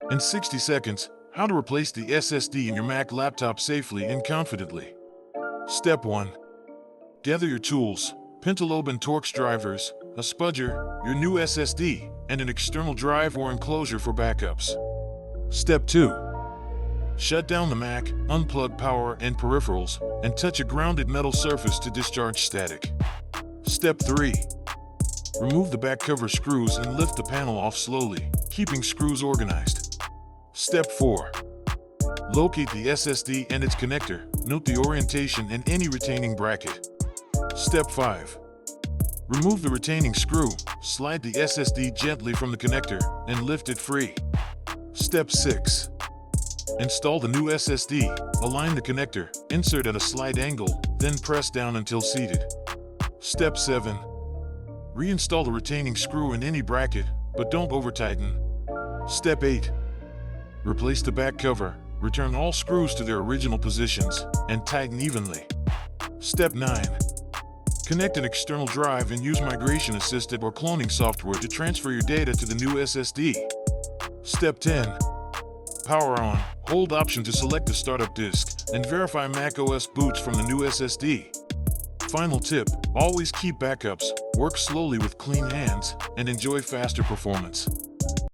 In 60 seconds, how to replace the SSD in your Mac laptop safely and confidently. Step 1. Gather your tools, pentalobe and Torx drivers, a spudger, your new SSD, and an external drive or enclosure for backups. Step 2. Shut down the Mac, unplug power and peripherals, and touch a grounded metal surface to discharge static. Step 3. Remove the back cover screws and lift the panel off slowly, keeping screws organized. Step 4. Locate the SSD and its connector, note the orientation and any retaining bracket. Step 5. Remove the retaining screw, slide the SSD gently from the connector, and lift it free. Step 6. Install the new SSD, align the connector, insert at a slight angle, then press down until seated. Step 7. Reinstall the retaining screw in any bracket, but don't over-tighten. Step 8. Replace the back cover, return all screws to their original positions, and tighten evenly. Step 9. Connect an external drive and use migration-assisted or cloning software to transfer your data to the new SSD. Step 10. Power on, hold Option to select the startup disk, and verify macOS boots from the new SSD. Final tip, always keep backups, work slowly with clean hands, and enjoy faster performance.